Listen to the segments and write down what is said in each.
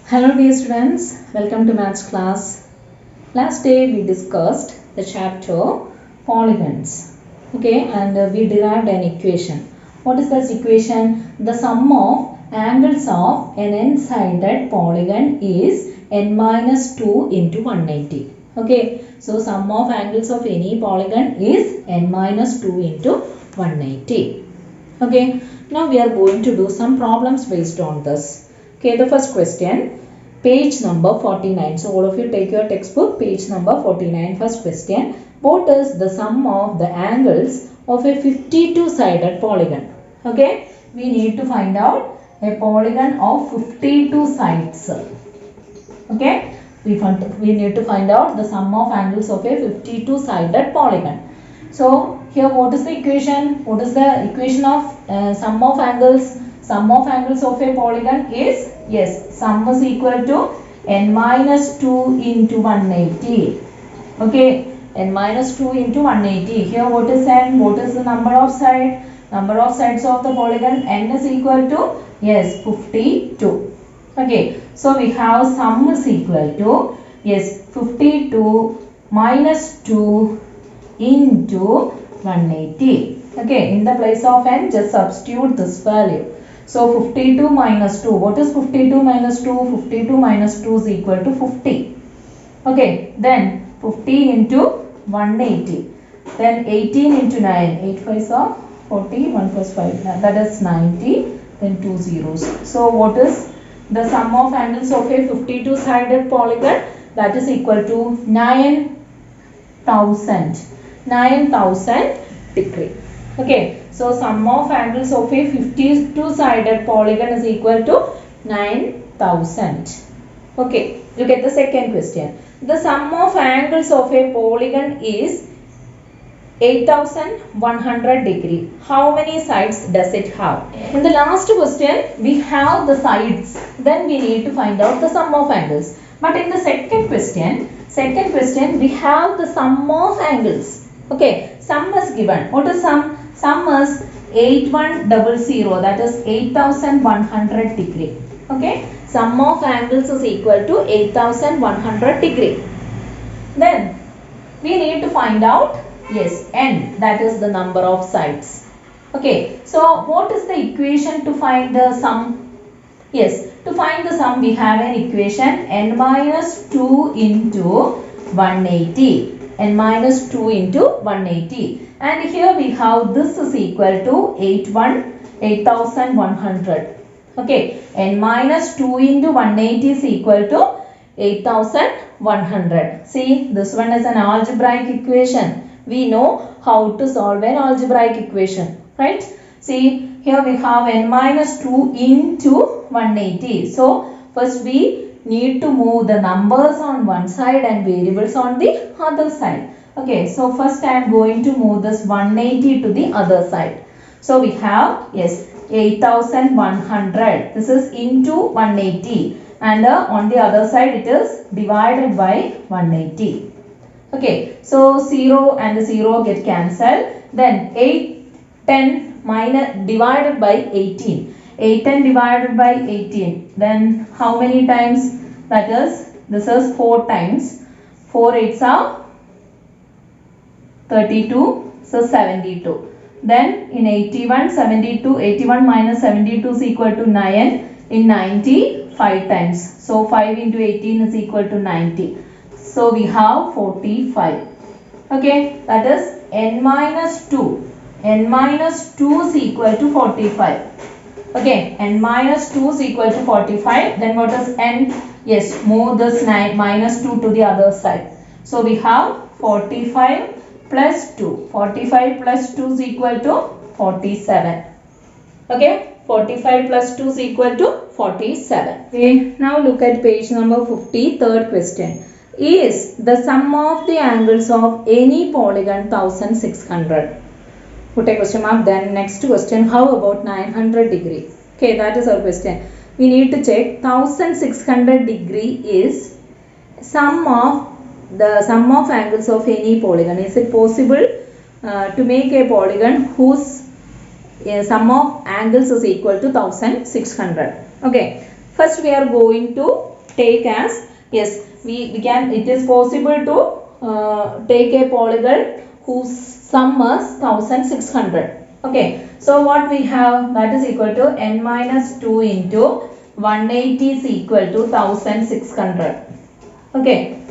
Hello dear students, welcome to maths class. Last day we discussed the chapter polygons. Okay, and we derived an equation. What is this equation? The sum of angles of an n-sided polygon is n minus 2 into 180. Okay, so sum of angles of any polygon is n minus 2 into 180. Okay, now we are going to do some problems based on this. Okay, the first question, page number 49. So all of you take your textbook, page number 49. First question, what is the sum of the angles of a 52-sided polygon? Okay, we need to find out a polygon of 52 sides. Okay, we need to find out the sum of angles of a 52-sided polygon. So here what is the equation? What is the equation of sum of angles? Sum of angles of a polygon is, yes, sum is equal to n minus 2 into 180. Okay, n minus 2 into 180. Here what is n? What is the number of sides? Number of sides of the polygon n is equal to, yes, 52. Okay, so we have sum is equal to, yes, 52 minus 2 into 180. Okay, in the place of n, just substitute this value. So 52 minus 2. What is 52 minus 2? 52 minus 2 is equal to 50. Okay, then 50 into 180. Then 18 into 9. 8 5s are 40. 1 plus 5. That is 90. Then 2 zeros. So what is the sum of angles of a 52-sided polygon? That is equal to 9,000. 9,000 degree. Okay, so sum of angles of a 52-sided polygon is equal to 9,000. Okay, look at the second question. The sum of angles of a polygon is 8,100 degree. How many sides does it have? In the last question, we have the sides. Then we need to find out the sum of angles. But in the second question, we have the sum of angles. Okay, sum is given. What is sum? Sum is 8100, that is 8,100 degree. Okay, sum of angles is equal to 8,100 degree. Then we need to find out, yes, n, that is the number of sides. Okay, so what is the equation to find the sum? Yes, to find the sum we have an equation n minus 2 into 180. N minus 2 into 180. And here we have this is equal to 8,100. Okay, n minus 2 into 180 is equal to 8,100. See, this one is an algebraic equation. We know how to solve an algebraic equation, right? See, here we have n minus 2 into 180. So, first we need to move the numbers on one side and variables on the other side. Okay, so first I am going to move this 180 to the other side. So we have, yes, 8,100. This is into 180 and on the other side it is divided by 180. Okay, so 0 and 0 get cancelled. Then 810 minus divided by 18. 810 divided by 18. Then how many times? That is, this is 4 times. 4 8s are 32. So 72. Then in 81, 72, 81 minus 72 is equal to 9. In 90, 5 times. So 5 into 18 is equal to 90. So we have 45. Okay, that is n minus 2. N minus 2 is equal to 45. Okay, n minus 2 is equal to 45. Then what is n? Yes, move this minus 2 to the other side. So we have 45 plus 2. 45 plus 2 is equal to 47. Okay, 45 plus 2 is equal to 47. Okay, now look at page number 50, third question. Is the sum of the angles of any polygon 1600? Put a question mark. Then next question, how about 900 degree? Okay, that is our question. We need to check 1600 degree is the sum of angles of any polygon. Is it possible to make a polygon whose sum of angles is equal to 1600? Okay, First we are going to take as, yes, we can, it is possible to take a polygon whose sum is 1600. Okay, so what we have, that is equal to n minus 2 into 180 is equal to 1600. Okay,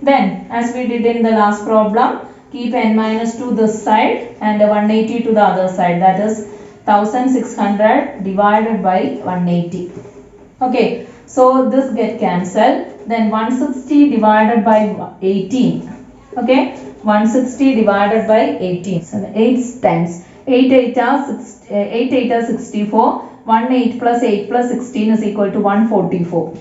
then as we did in the last problem, keep n minus 2 this side and 180 to the other side, that is 1600 divided by 180. Okay, so this get cancelled, then 160 divided by 18. Okay, 160 divided by 18, so 8 times 8 8 are 64, 1 8 plus 8 plus 16 is equal to 144.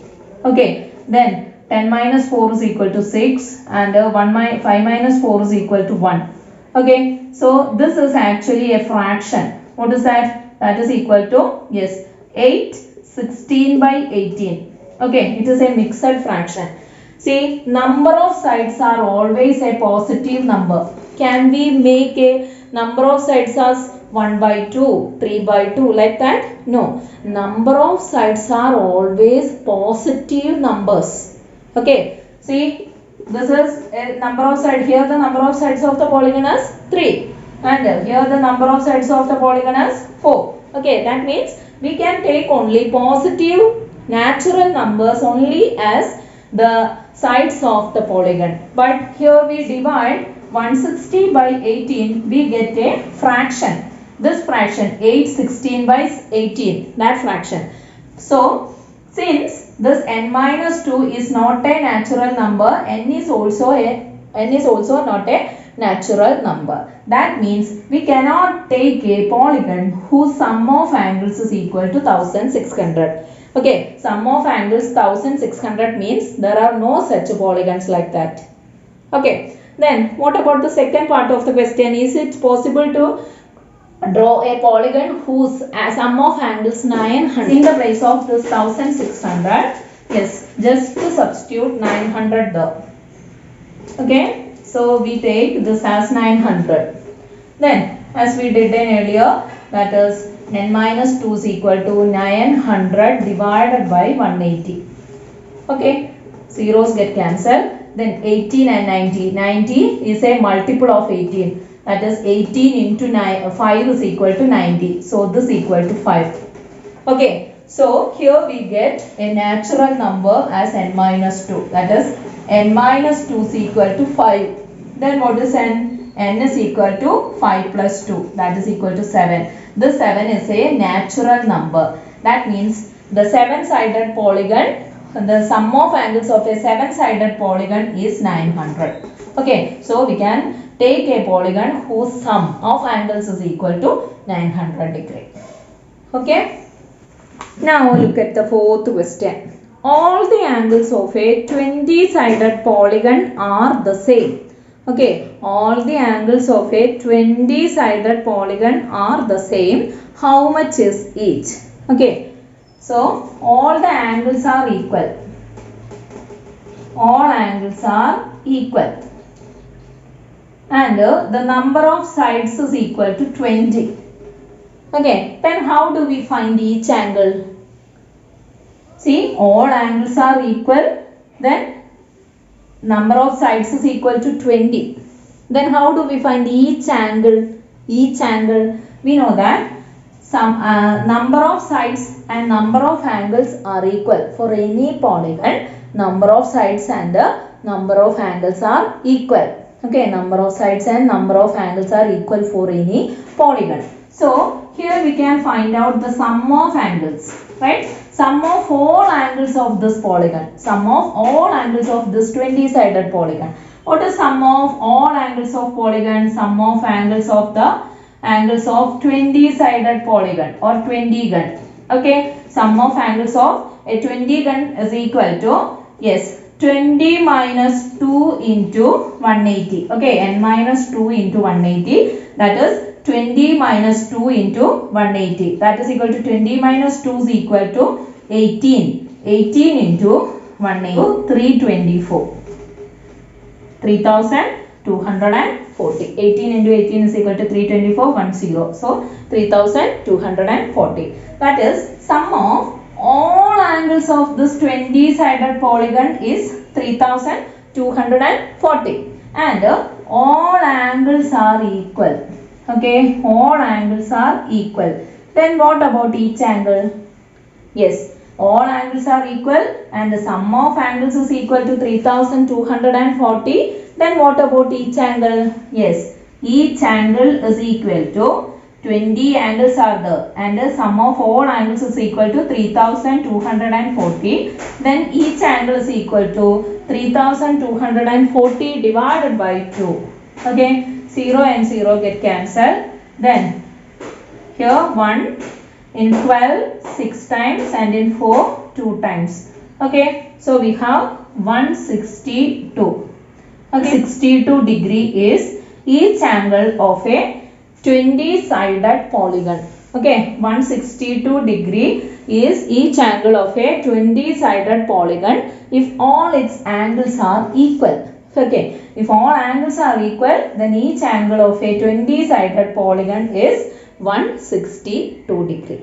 Okay, then 10 minus 4 is equal to 6 and 5 minus 4 is equal to 1. Okay, so this is actually a fraction. What is that? That is equal to, yes, 8 16 by 18. Okay, it is a mixed fraction. See, number of sides are always a positive number. Can we make a number of sides as 1 by 2, 3 by 2 like that? No. Number of sides are always positive numbers. Okay, see, this is a number of sides. Here the number of sides of the polygon is 3 and here the number of sides of the polygon is 4. Okay, that means we can take only positive natural numbers only as the sides of the polygon. But here we divide 160 by 18, we get a fraction. This fraction 8 16 by 18, that fraction. So since this n minus 2 is not a natural number, n is also not a natural number. That means we cannot take a polygon whose sum of angles is equal to 1600. Okay, sum of angles 1600 means there are no such polygons like that. Okay, then what about the second part of the question? Is it possible to draw a polygon whose sum of angles 900 in the place of this 1600? Yes, just to substitute 900 there. Okay, so we take this as 900. Then as we did in earlier, that is n minus 2 is equal to 900 divided by 180. Okay, zeros get cancelled. Then 18 and 90. 90 is a multiple of 18. That is 18 into 5 is equal to 90. So this is equal to 5. Okay, so here we get a natural number as n minus 2. That is n minus 2 is equal to 5. Then what is n? N is equal to 5 plus 2. That is equal to 7. This 7 is a natural number. That means the 7-sided polygon, the sum of angles of a 7-sided polygon is 900. Okay, so we can take a polygon whose sum of angles is equal to 900 degrees. Okay, now look at the fourth question. All the angles of a 20-sided polygon are the same. Okay, all the angles of a 20-sided polygon are the same. How much is each? Okay, so all the angles are equal. All angles are equal. And the number of sides is equal to 20. Okay, then how do we find each angle? See, all angles are equal. Then number of sides is equal to 20. Then how do we find each angle? Each angle, we know that some number of sides and number of angles are equal. For any polygon, number of sides and number of angles are equal. Okay, number of sides and number of angles are equal for any polygon. So here we can find out the sum of angles, right? Sum of all angles of this polygon. Sum of all angles of this 20-sided polygon. What is sum of all angles of polygon? Sum of angles of the angles of 20-sided polygon or 20-gon. Okay, sum of angles of a 20-gon is equal to, yes, 20 minus 2 into 180. Okay, n minus 2 into 180. That is 20 minus 2 into 180. That is equal to 20 minus 2 is equal to 18. 18 into 180. 324. 3240. 18 into 18 is equal to 324. 10. So 3240. That is sum of all angles of this 20-sided polygon is 3240 and all angles are equal. Okay, all angles are equal. Then what about each angle? Yes, all angles are equal and the sum of angles is equal to 3240. Then what about each angle? Yes, each angle is equal to 20 angles are there and the sum of all angles is equal to 3240. Then each angle is equal to 3240 divided by 2. Okay, 0 and 0 get cancelled. Then here 1 in 12 6 times and in 4 2 times. Okay, so we have 162. Okay, 62 degree is each angle of a 20-sided polygon. Okay, 162 degree is each angle of a 20-sided polygon if all its angles are equal. Okay, if all angles are equal, then each angle of a 20-sided polygon is 162 degree.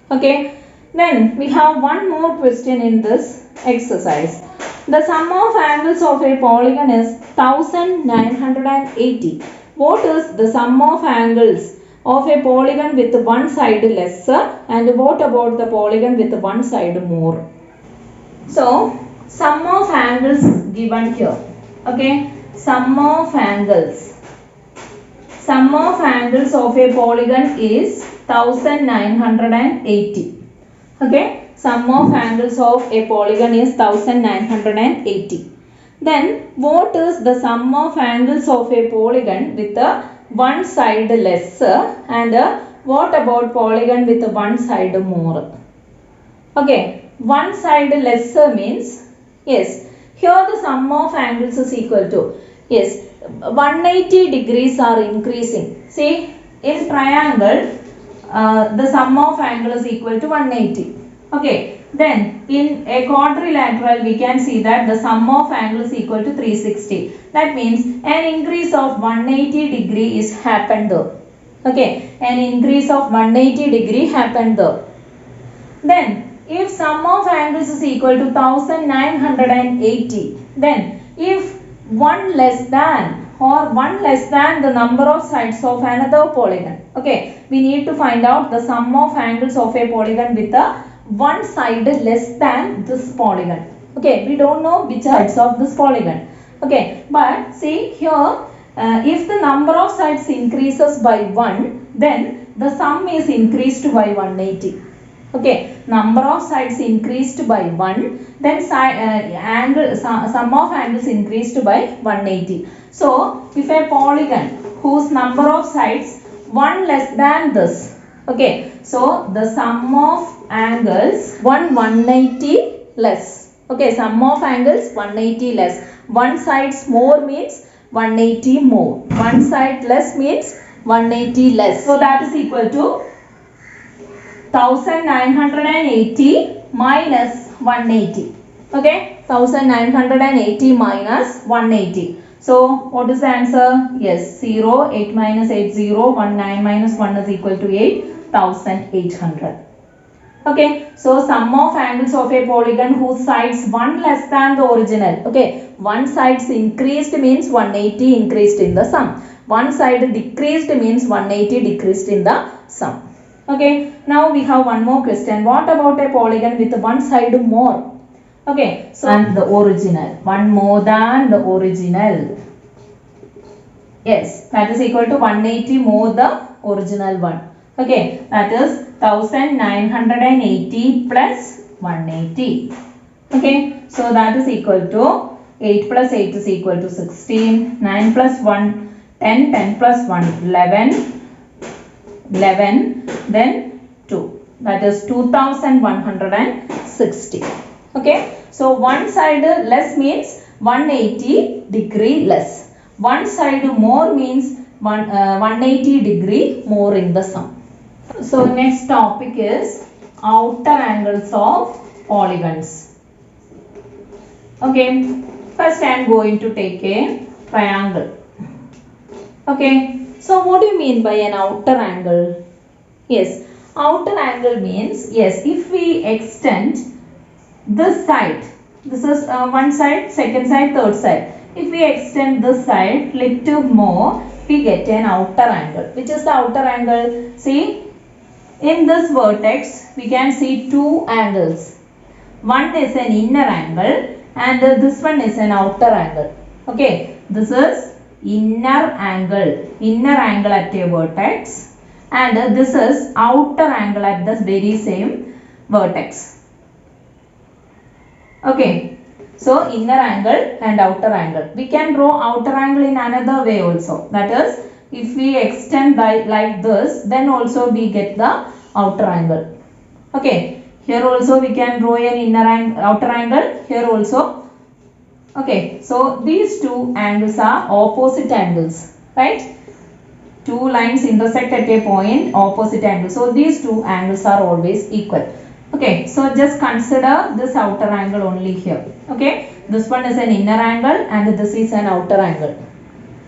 Okay, then we have one more question in this exercise. The sum of angles of a polygon is 1980. What is the sum of angles of a polygon with one side lesser and what about the polygon with one side more? So, sum of angles given here. Okay, sum of angles of a polygon is 1980. Okay, sum of angles of a polygon is 1980. Then what is the sum of angles of a polygon with a one side lesser and what about polygon with one side more? Okay, one side lesser means, yes, here the sum of angles is equal to, yes, 180 degrees are increasing. See, in triangle, the sum of angle is equal to 180. Okay, then in a quadrilateral, we can see that the sum of angle is equal to 360. That means an increase of 180 degree is happened there. Okay, an increase of 180 degree happened there. Then, if sum of angles is equal to 1980, then if one less than the number of sides of another polygon, okay, we need to find out the sum of angles of a polygon with a one side less than this polygon. Okay, we don't know which sides of this polygon. Okay, but see here, if the number of sides increases by 1, then the sum is increased by 180. Okay, number of sides increased by 1, then sum of angles increased by 180. So, if a polygon whose number of sides 1 less than this, okay, so the sum of angles 180 less. Okay, sum of angles 180 less. One sides more means 180 more. One side less means 180 less. So that is equal to 1980 minus 180. Okay, 1980 minus 180. So what is the answer? Yes, 0, 8 minus 8, 0, 1, 9 minus 1 is equal to 8, 1800. Okay, so sum of angles of a polygon whose sides 1 less than the original. Okay, one sides increased means 180 increased in the sum. One side decreased means 180 decreased in the sum. Okay, now we have one more question. What about a polygon with one side more? Okay, so and the original, one more than the original. Yes, that is equal to 180 more the original one. Okay, that is 1980 plus 180. Okay, so that is equal to 8 plus 8 is equal to 16, 9 plus 1, 10, 10 plus 1, 11, 11, then 2. That is 2160. Okay, so one side less means 180 degree less. One side more means 180 degree more in the sum. So next topic is outer angles of polygons. Okay, first I am going to take a triangle. Okay, so what do you mean by an outer angle? Yes, Outer angle means, yes, if we extend this side, this is one side, second side, third side. If we extend this side little more, we get an outer angle. Which is the outer angle? See, in this vertex, we can see two angles. One is an inner angle and this one is an outer angle. Okay, this is inner angle at a vertex, and this is outer angle at the very same vertex. Okay, so inner angle and outer angle. We can draw outer angle in another way also. That is, if we extend like this, then also we get the outer angle. Okay, here also we can draw an outer angle, here also. Okay, so these two angles are opposite angles, right? Two lines intersect at a point, opposite angles. So these two angles are always equal. Okay, so just consider this outer angle only here. Okay, this one is an inner angle and this is an outer angle.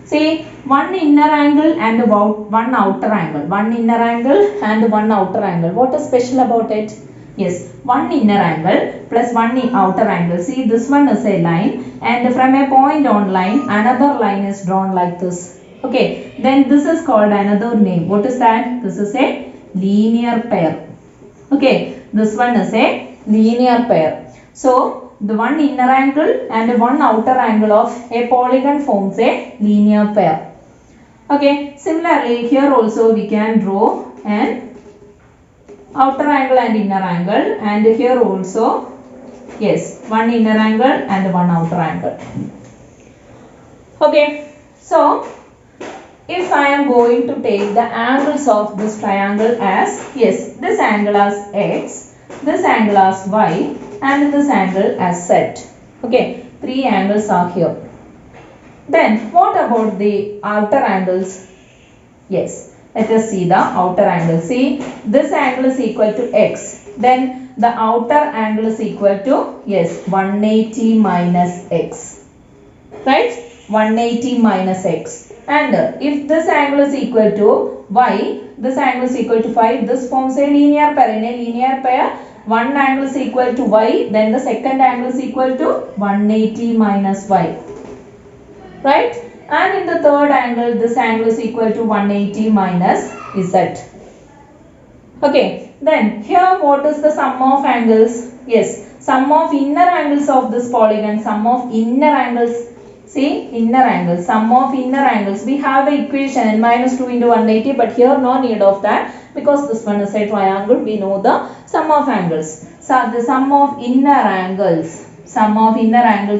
See, one inner angle and one outer angle. One inner angle and one outer angle. What is special about it? Yes, one inner angle plus one outer angle. See, this one is a line, and from a point on line, another line is drawn like this. Okay, then this is called another name. What is that? This is a linear pair. Okay, this one is a linear pair. So, the one inner angle and one outer angle of a polygon forms a linear pair. Okay, similarly, here also we can draw an outer angle and inner angle, and here also, yes, one inner angle and one outer angle. Okay, so if I am going to take the angles of this triangle as, yes, this angle as x, this angle as y, and this angle as z. Okay, three angles are here. Then what about the outer angles? Yes, let us see the outer angle. See, this angle is equal to x. Then the outer angle is equal to, yes, 180 minus x. Right? 180 minus x. And if this angle is equal to y, this angle is equal to 5. This forms a linear pair. In a linear pair, one angle is equal to y, then the second angle is equal to 180 minus y. Right? And in the third angle, this angle is equal to 180 minus z. Okay, then here what is the sum of angles? Yes, sum of inner angles of this polygon, sum of inner angles. See, inner angles, sum of inner angles. We have the equation n minus 2 into 180, but here no need of that because this one is a triangle. We know the sum of angles. So the sum of inner angles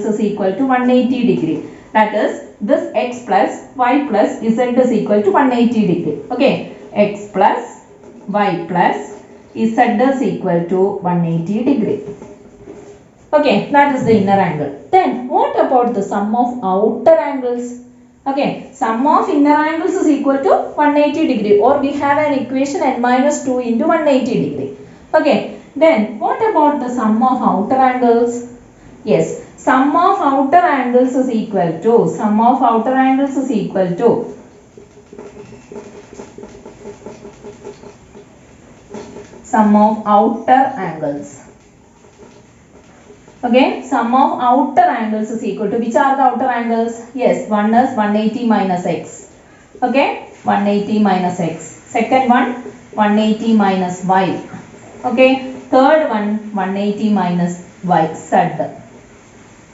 is equal to 180 degree. That is, this x plus y plus z is equal to 180 degree. Okay, x plus y plus z is equal to 180 degree. Okay, that is the inner angle. Then what about the sum of outer angles? Okay, sum of inner angles is equal to 180 degree, or we have an equation n minus 2 into 180 degree. Okay, then what about the sum of outer angles? Yes, sum of outer angles is equal to, sum of outer angles is equal to sum of outer angles. Okay, sum of outer angles is equal to, which are the outer angles? Yes, one is 180 minus x. Okay, 180 minus x. Second one, 180 minus y. Okay, third one, 180 minus y, z.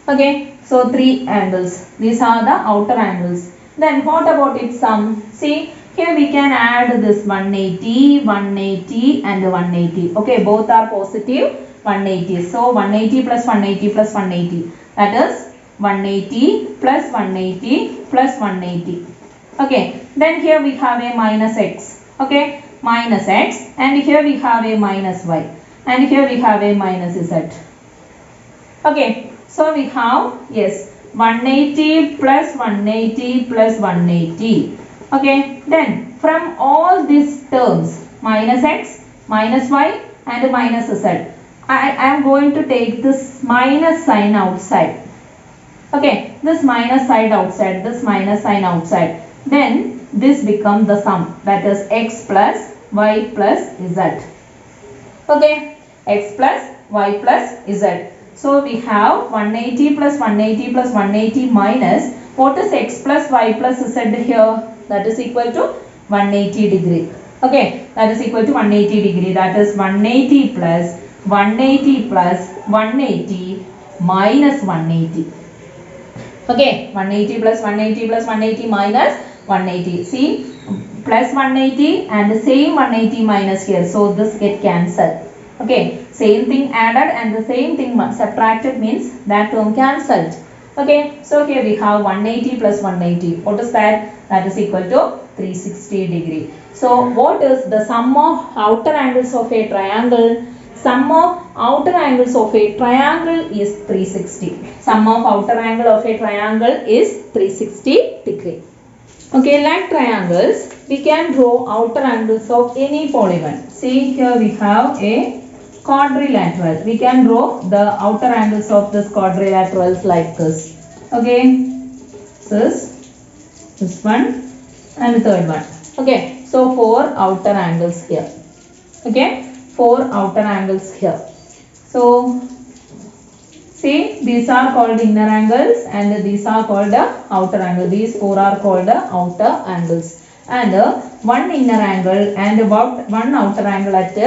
Okay, so three angles. These are the outer angles. Then what about its sum? See, here we can add this 180, 180 and 180. Okay, both are positive. 180. So 180 plus 180 plus 180. That is 180 plus 180 plus 180. Okay. Then here we have a minus x. Okay. Minus x. And here we have a minus y. And here we have a minus z. Okay. So we have, yes, 180 plus 180 plus 180. Okay. Then from all these terms, minus x, minus y and minus z, I am going to take this minus sign outside. Okay, this minus sign outside, this minus sign outside. Then this becomes the sum, that is x plus y plus z. Okay, x plus y plus z. So we have 180 plus 180 plus 180 minus, what is x plus y plus z here? That is equal to 180 degree. Okay, that is equal to 180 degree. That is 180 plus 180 plus 180 minus 180. Okay, 180 plus 180 plus 180 minus 180. See, plus 180 and the same 180 minus here. So this get cancelled. Okay, same thing added and the same thing subtracted means that term cancelled. Okay, so here we have 180 plus 180. What is that? That is equal to 360 degree. So what is the sum of outer angles of a triangle? Sum of outer angles of a triangle is 360. Sum of outer angle of a triangle is 360 degree. Okay, like triangles, we can draw outer angles of any polygon. See, here we have a quadrilateral. We can draw the outer angles of this quadrilaterals like this. Okay, this one and the third one. Okay, so 4 outer angles here. Okay, 4 outer angles here. So see, these are called inner angles and these are called the outer angle. These 4 are called the outer angles. And one inner angle and about one outer angle at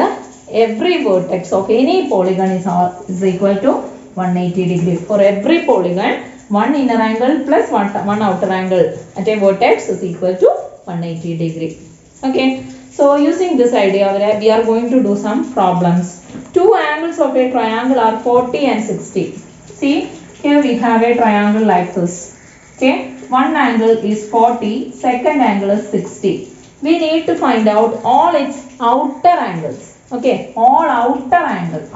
every vertex of any polygon is equal to 180 degree. For every polygon, one inner angle plus one outer angle at a vertex is equal to 180 degree. Okay. So using this idea, we are going to do some problems. Two angles of a triangle are 40 and 60. See, here we have a triangle like this. Okay, one angle is 40, second angle is 60. We need to find out all its outer angles. Okay, all outer angles.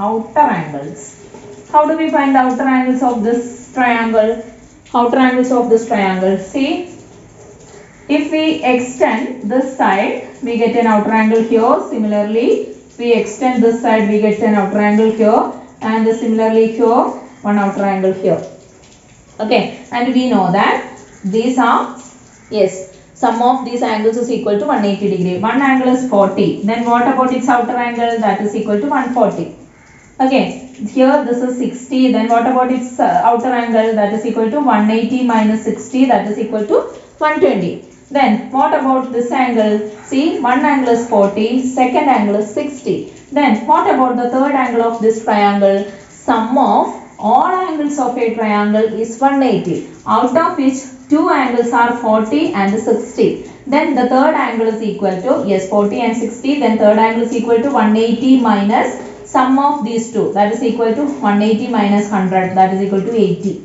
How do we find outer angles of this triangle? Outer angles of this triangle. See, if we extend this side, we get an outer angle here. Similarly, we extend this side, we get an outer angle here. And similarly here, one outer angle here. Okay, and we know that these are, yes, sum of these angles is equal to 180 degree. One angle is 40. Then what about its outer angle? That is equal to 140. Okay, here this is 60. Then what about its outer angle? That is equal to 180 minus 60. That is equal to 120. Then what about this angle? See, one angle is 40, second angle is 60. Then what about the third angle of this triangle? Sum of all angles of a triangle is 180, out of which two angles are 40 and 60. Then the third angle is equal to, yes, 40 and 60. Then third angle is equal to 180 minus sum of these two. That is equal to 180 minus 100. That is equal to 80.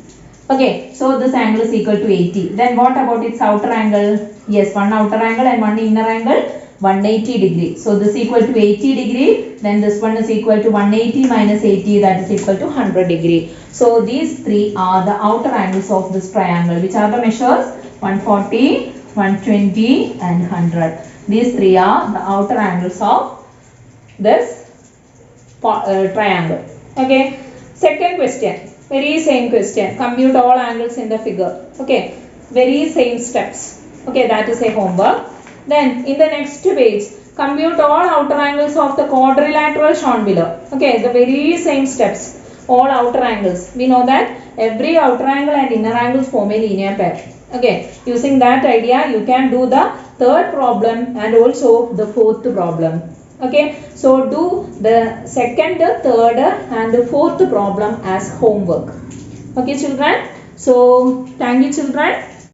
Okay, so this angle is equal to 80. Then what about its outer angle? Yes, one outer angle and one inner angle, 180 degree. So this is equal to 80 degree. Then this one is equal to 180 minus 80. That is equal to 100 degree. So these three are the outer angles of this triangle. Which are the measures? 140, 120 and 100. These three are the outer angles of this triangle. Okay. Second question. Very same question. Compute all angles in the figure. Okay. Very same steps. Okay, that is a homework. Then in the next page, compute all outer angles of the quadrilateral shown below. Okay, the very same steps. All outer angles. We know that every outer angle and inner angles form a linear pair. Okay, using that idea, you can do the third problem and also the fourth problem. Okay, so do the second, third and the fourth problem as homework. Okay, children. So, thank you, children.